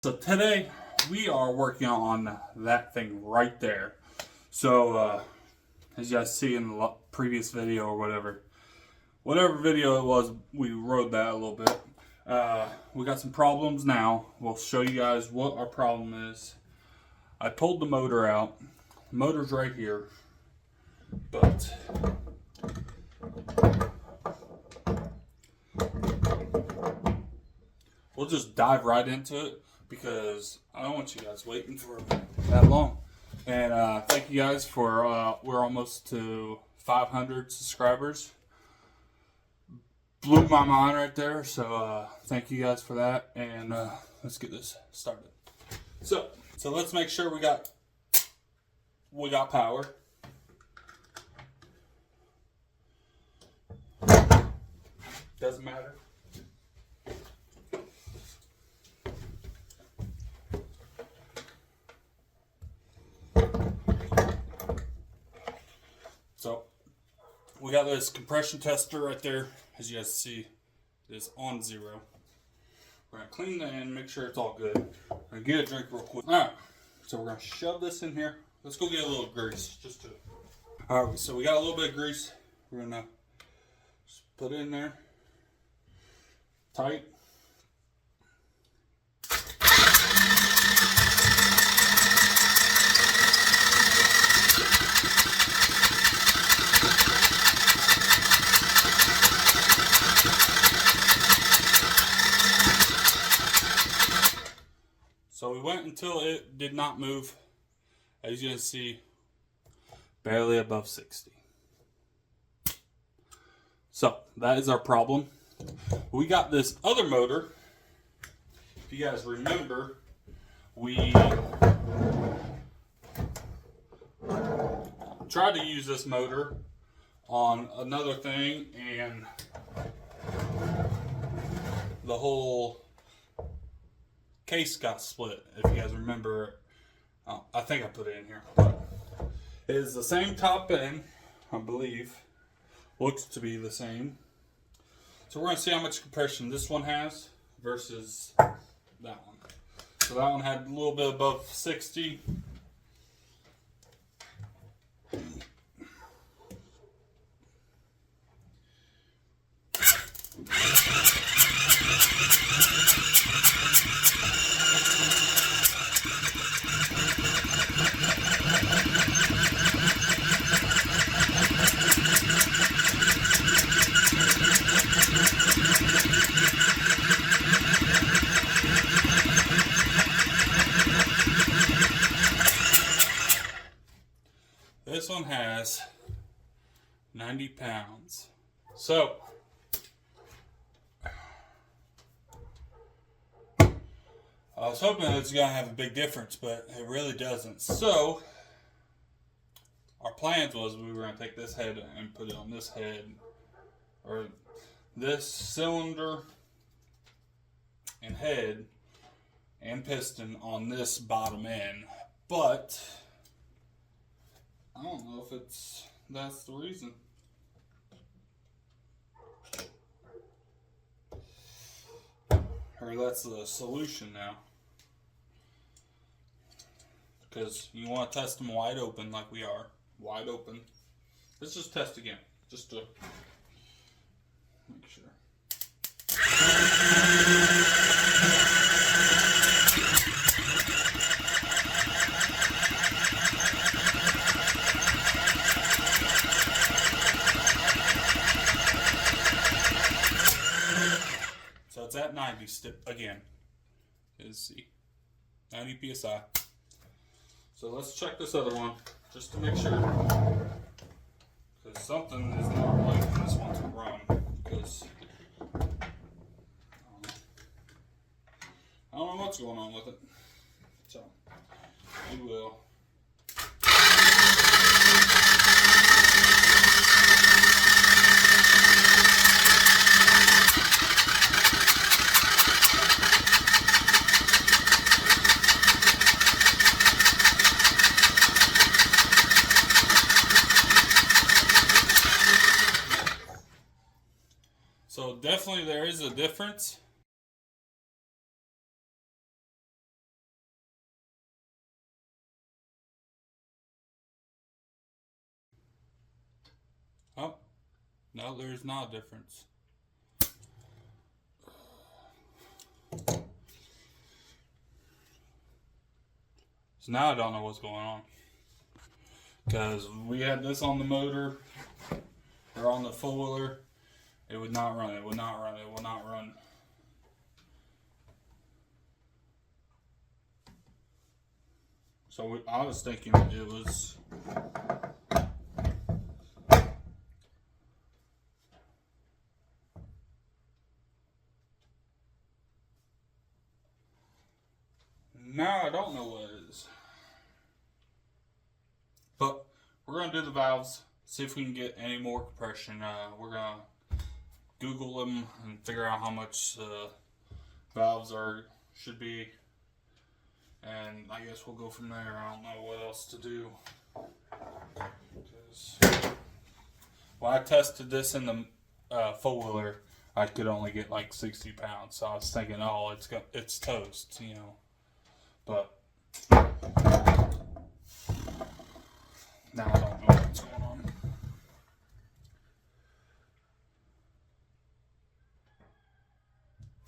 So today we are working on that thing right there. So as you guys see in the previous video or whatever video it was, we rode that a little bit. We got some problems now. We'll show you guys what our problem is. I pulled the motor out. The motor's right here, but we'll just dive right into it because I don't want you guys waiting for that long. And thank you guys for, we're almost to 500 subscribers. Blew my mind right there, so thank you guys for that, and let's get this started. So let's make sure we got power. Doesn't matter. So we got this compression tester right there. As you guys see, it's on 0. We're gonna clean that in, make sure it's all good. I'm gonna get a drink real quick. Alright, so we're gonna shove this in here. Let's go get a little grease, just to. Alright, so we got a little bit of grease. We're gonna just put it in there. Tight. So we went until it did not move. As you can see, barely above 60. So that is our problem. We got this other motor. If you guys remember, we tried to use this motor on another thing, and the whole case got split. If you guys remember, I think I put it in here. But it is the same top end, I believe. Looks to be the same. So we're going to see how much compression this one has versus that one. So that one had a little bit above 60. This one has 90 pounds. So I was hoping it was going to have a big difference, but it really doesn't. So our plans was we were going to take this head and put it on this head, or this cylinder and head and piston on this bottom end, but I don't know if that's the reason. Or that's the solution now. Because you want to test them wide open like we are. Wide open. Let's just test again. Just to make sure. So it's at 90 again. Let's see. 90 psi. So let's check this other one just to make sure. Because something is not right in this one to run. Because I don't know what's going on with it. So we will. So definitely there is a difference. No, there's not a difference. So now I don't know what's going on. Because we had this on the motor, or on the four-wheeler, it would not run, it would not run, it would not run. So I was thinking it was... Now I don't know what it is. But we're going to do the valves, see if we can get any more compression. We're going to Google them and figure out how much valves should be. And I guess we'll go from there. I don't know what else to do. When I tested this in the four-wheeler, I could only get like 60 pounds. So I was thinking, oh, it's toast, you know. But now I don't know what's going on.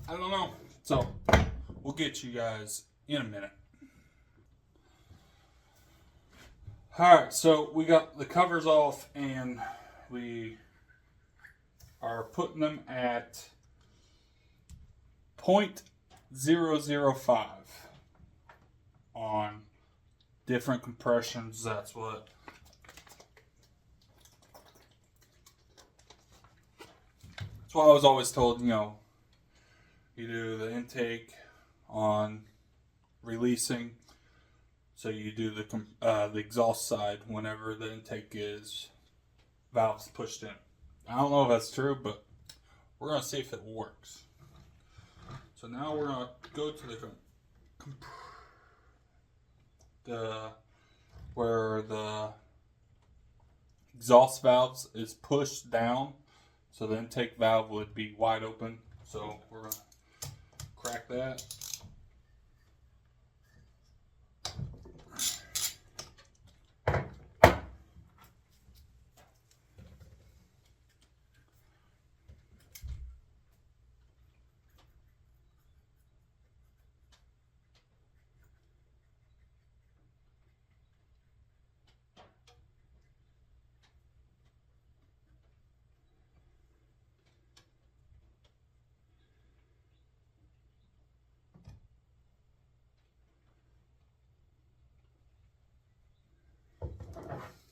I don't know. So we'll get you guys in a minute. Alright, so we got the covers off and we are putting them at 0.005 on different compressions. That's why I was always told, you know, you do the intake on releasing, so you do the exhaust side whenever the intake is valves pushed in. I don't know if that's true, but we're gonna see if it works. So now we're gonna go to where the exhaust valves is pushed down, so the intake valve would be wide open. So we're gonna crack that.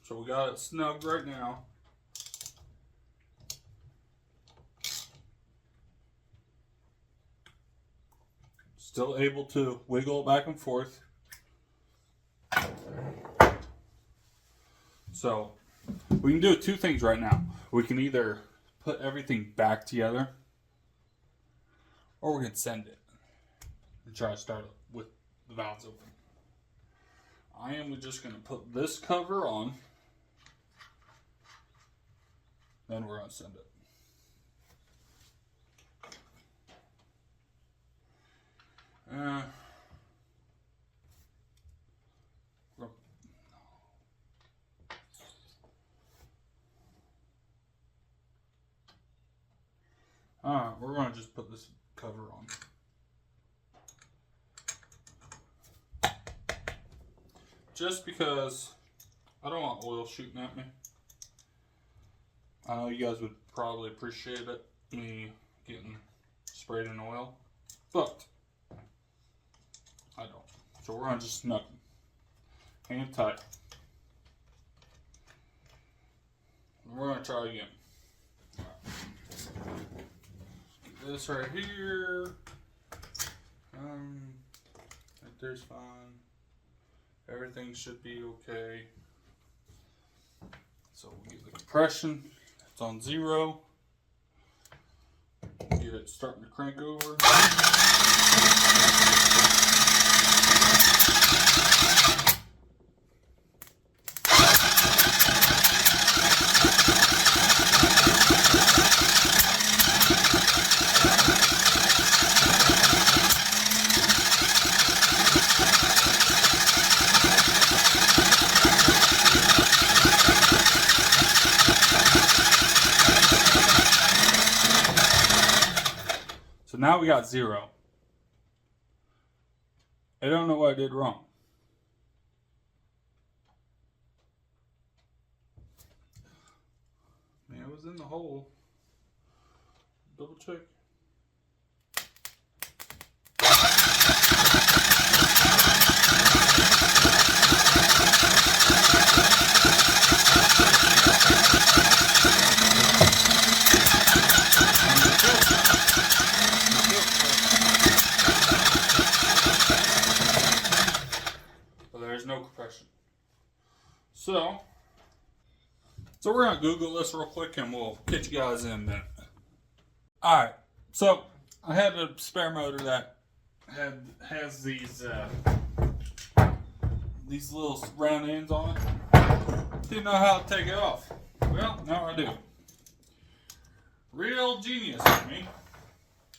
So we got it snug right now. Still able to wiggle it back and forth. So we can do two things right now. We can either put everything back together, or we can send it and try to start it with the valves open. I am just going to put this cover on, then we're going to send it. Alright, we're going to just put this cover on. Just because I don't want oil shooting at me. I know you guys would probably appreciate it, me getting sprayed in oil, but I don't. So we're going to just snug them. Hand tight. We're going to try again. Get this right here. Right there's fine. Everything should be okay. So we'll get the compression. It's on 0. Get it starting to crank over. now we got 0. I don't know what I did wrong. Man, it was in the hole. Double check. But there's no compression. So we're gonna Google this real quick and we'll get you guys in a minute. Alright, so I had a spare motor that has these little round ends on it. Didn't know how to take it off. Well, now I do. Real genius of me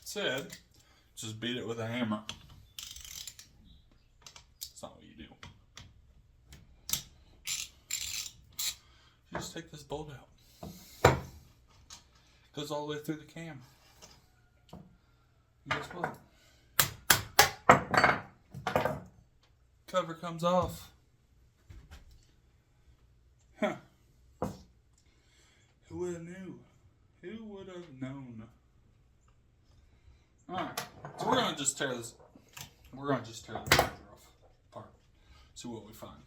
said, just beat it with a hammer. That's not what you do. You just take this bolt out. Goes all the way through the cam. And guess what? Cover comes off. Huh. Who would have knew? Who would have known? Alright. So we're gonna just tear this. We're gonna just tear the charger off apart. See what we find.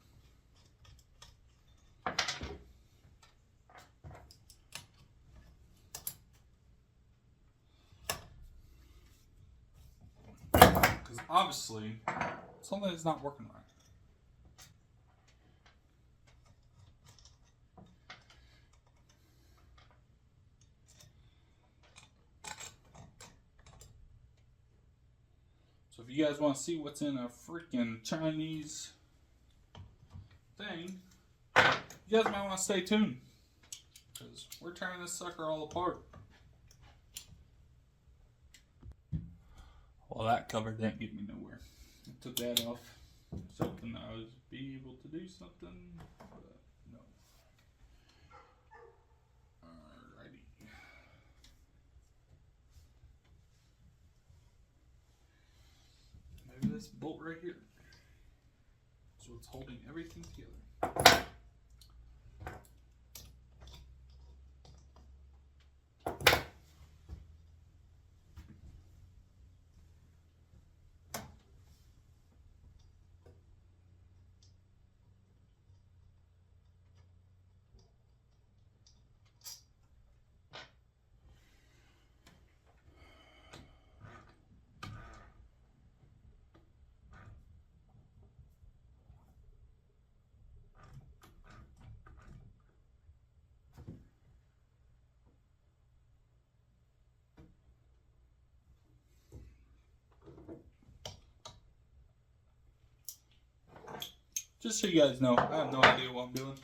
Because obviously something is not working right. So if you guys want to see what's in a freaking Chinese thing, you guys might want to stay tuned. Because we're tearing this sucker all apart. Well, that cover didn't get me nowhere. I took that off, hoping I would be able to do something, but no. Alrighty. Maybe this bolt right here is what's holding everything together. Just so you guys know, I have no idea what I'm doing.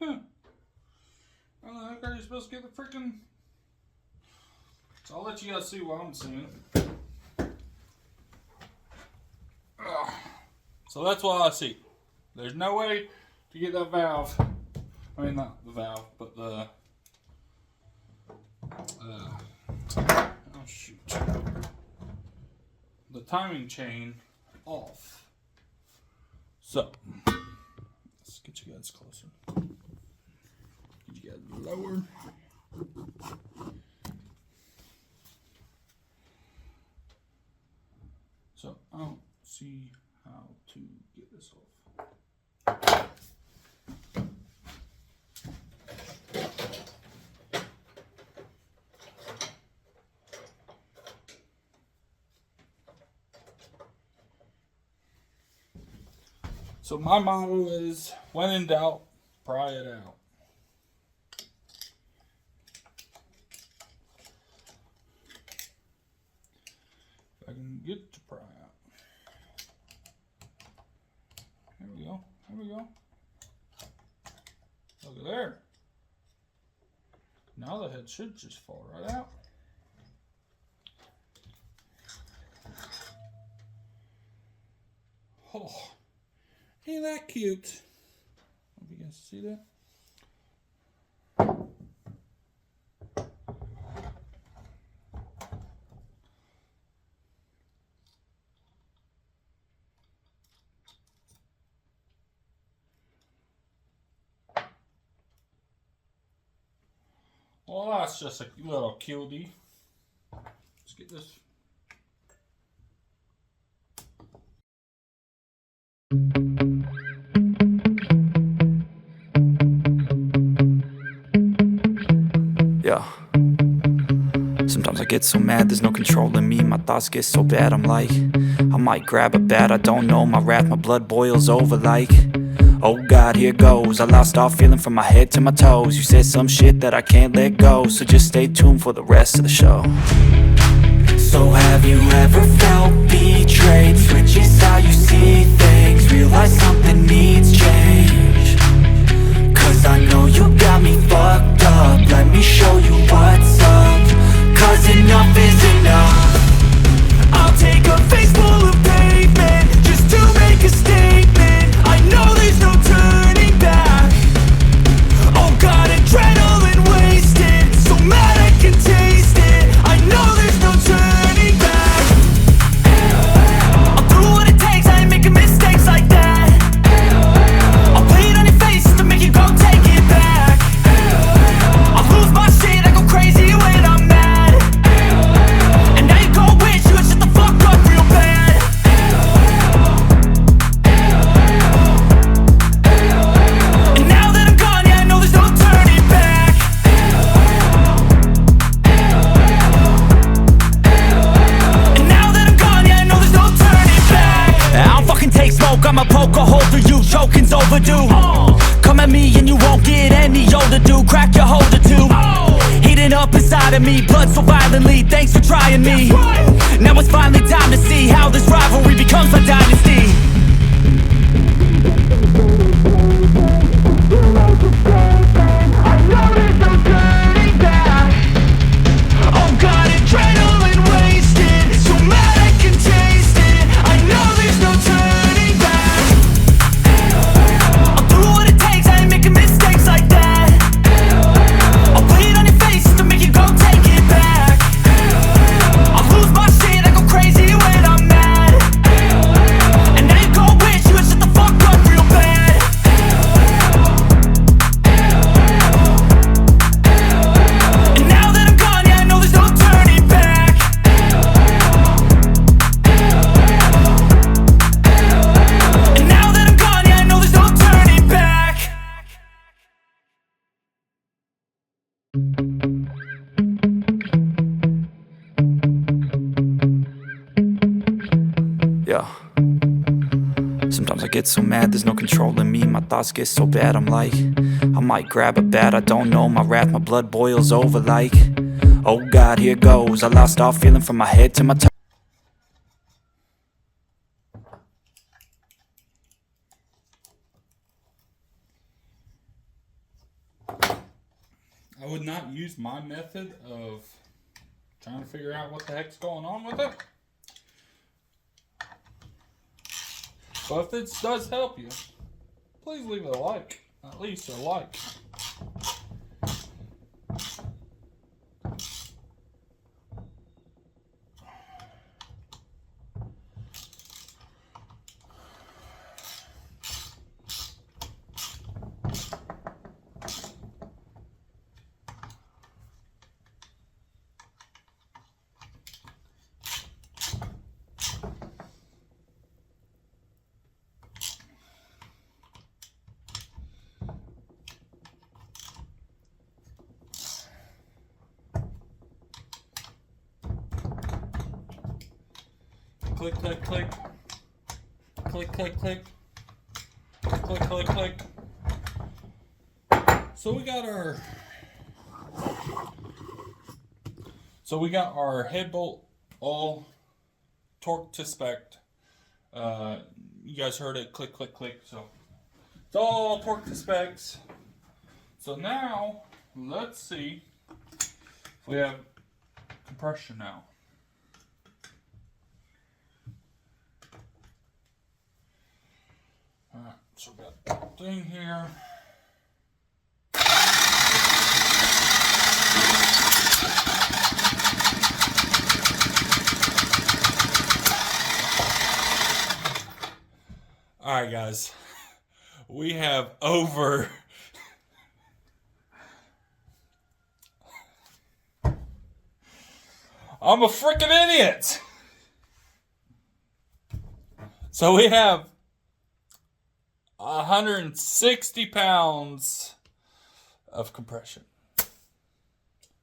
Huh. How the heck are you supposed to get the freaking... So I'll let you guys see what I'm seeing. Ugh. So that's what I see. There's no way to get that valve. I mean, not the valve, but the Oh shoot. The timing chain off. So let's get you guys closer. Get you guys lower. So I don't see how to get this off. So my motto is, when in doubt, pry it out. If I can get to pry out. There we go. There we go. Look at there. Now the head should just fall right out. Oh. Ain't that cute? Hope you guys see that. Well, that's just a little cutie. Let's get this. Yeah. Sometimes I get so mad, there's no controlling me. My thoughts get so bad, I'm like, I might grab a bat, I don't know. My wrath, my blood boils over like, oh God, here goes. I lost all feeling from my head to my toes. You said some shit that I can't let go, so just stay tuned for the rest of the show. So have you ever felt betrayed? Switches how you see things, realize something needs change. Cause I know you got me fucked up, let me show you what's up. Cause enough is enough. I'll take a face full of pavement just to make a statement. I know there's no turning back. Oh God, adrenaline wasted, so mad I can taste it. I know there's no turning back. I'll do what it takes, I ain't making mistakes like that. I'll play it on your face to make you go take it back. I'll lose my shit, I go crazy when I'm mad. And now you go wish you would shut the fuck up real bad. And now that I'm gone, yeah, I know there's no turning back. And now that I'm gone, yeah, I know there's no turning back. I don't fucking take smoke, I'ma poke a hole through you, choking's overdue. Come at me and you won't get any older, dude. Crack your holder too. Heating up inside of me, blood so violently. Thanks for trying me. Now it's finally time to see how this rivalry becomes a dynasty. I know there's no turning back. Oh God, adrenaline wasted, so mad I can taste it. I know there's no turning back. I'll do what it takes, I ain't making mistakes like that. I'll play it on your face to make you go take it back. I'll lose my shit, I go crazy when I'm mad. And now you go wish you would shut the fuck up real bad. And now that I'm gone, yeah, I know there's no turning back. And now that I'm gone, yeah, I know there's no turning back. Yeah. Sometimes I get so mad, there's no controlling me. My thoughts get so bad, I'm like, I might grab a bat, I don't know. My wrath, my blood boils over like, oh God, here goes. I lost all feeling from my head to my toes. I would not use my method of trying to figure out what the heck's going on with it. But if this does help you, please leave a like. At least a like. Click, click, click. Click, click, click. Click, click, click. So we got our head bolt all torqued to spec. You guys heard it, click, click, click. So it's all torqued to specs. So now let's see if we have compression now. Alright, so we got that thing here. Alright guys, we have over I'm a freaking idiot! So we have 160 pounds of compression.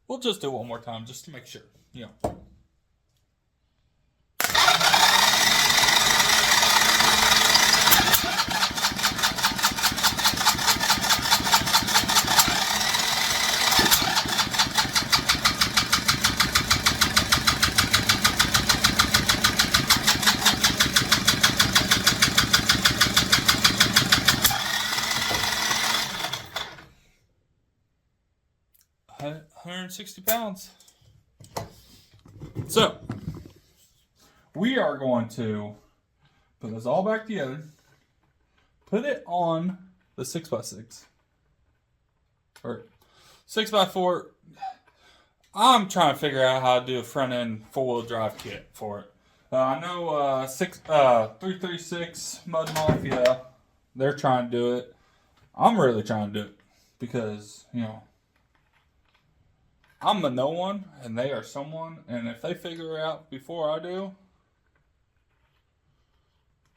We'll just do it one more time just to make sure, you know. Huh? 160 pounds. So, we are going to put this all back together, put it on the 6x6 or 6x4. I'm trying to figure out how to do a front end 4-wheel drive kit for it. I know 336 Mud Mafia, they're trying to do it. I'm really trying to do it because, you know, I'm a no one, and they are someone, and if they figure it out before I do,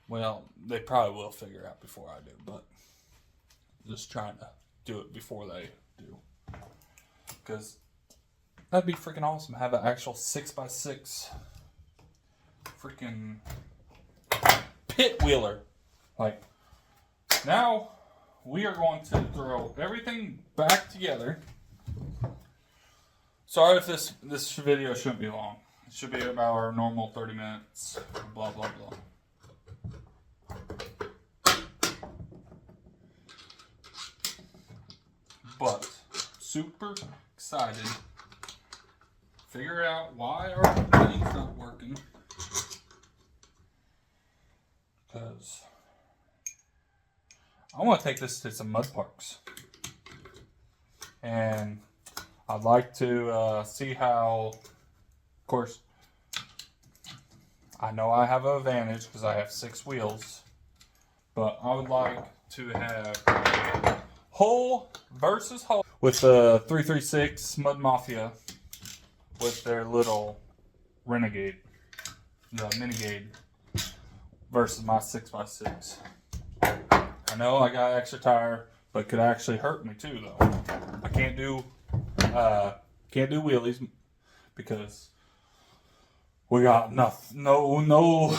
well, they probably will figure it out before I do, but just trying to do it before they do. Because that'd be freaking awesome, have an actual 6x6 freaking pit wheeler. Like, now we are going to throw everything back together. Sorry if this video shouldn't be long. It should be about our normal 30 minutes. Blah, blah, blah. But, super excited. Figure out why our thing's not working. Because I want to take this to some mud parks. And I'd like to see how, of course, I know I have an advantage because I have 6 wheels, but I would like to have whole versus whole with the 336 Mud Mafia with their little Renegade, the Minigade, versus my 6x6. I know I got extra tire, but it could actually hurt me too, though. I can't do wheelies because we got nothing. No.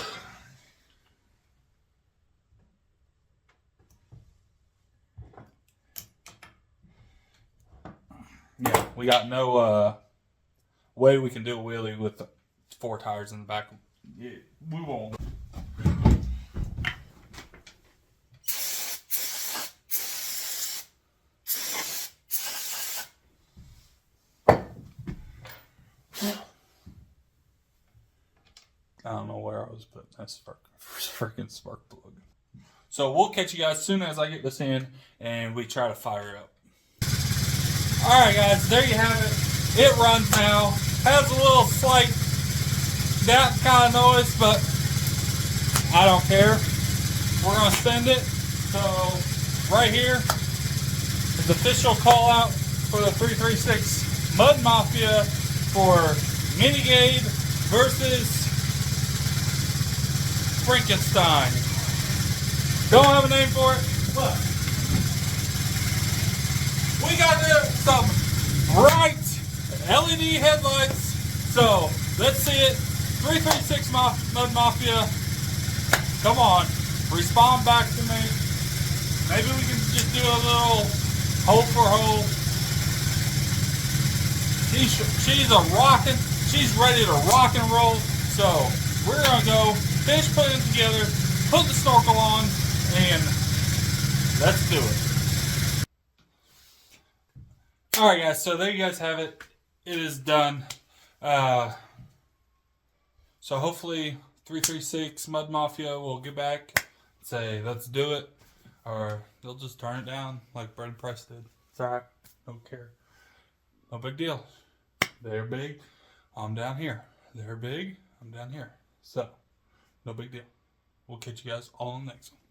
Yeah, we got no way we can do a wheelie with 4 tires in the back. Yeah, we won't. I don't know where I was putting that freaking spark plug. So we'll catch you guys as soon as I get this in and we try to fire it up. Alright guys, there you have it. It runs now. Has a little slight that kind of noise, but I don't care. We're going to send it. So right here is the official call out for the 336 Mud Mafia for Minigade versus Frankenstein. Don't have a name for it, but we got some bright LED headlights. So let's see it 336 Mud Mafia, come on, respond back to me. Maybe we can just do a little hole for hole. She's a rockin'. She's ready to rock and roll. So we're gonna go finish putting it together, put the snorkel on, and let's do it. All right, guys. So there you guys have it. It is done. So hopefully 336 Mud Mafia will get back and say, let's do it. Or they'll just turn it down like Brent Price did. It's alright. Don't care. No big deal. They're big. I'm down here. They're big. I'm down here. So, no big deal. We'll catch you guys all in the next one.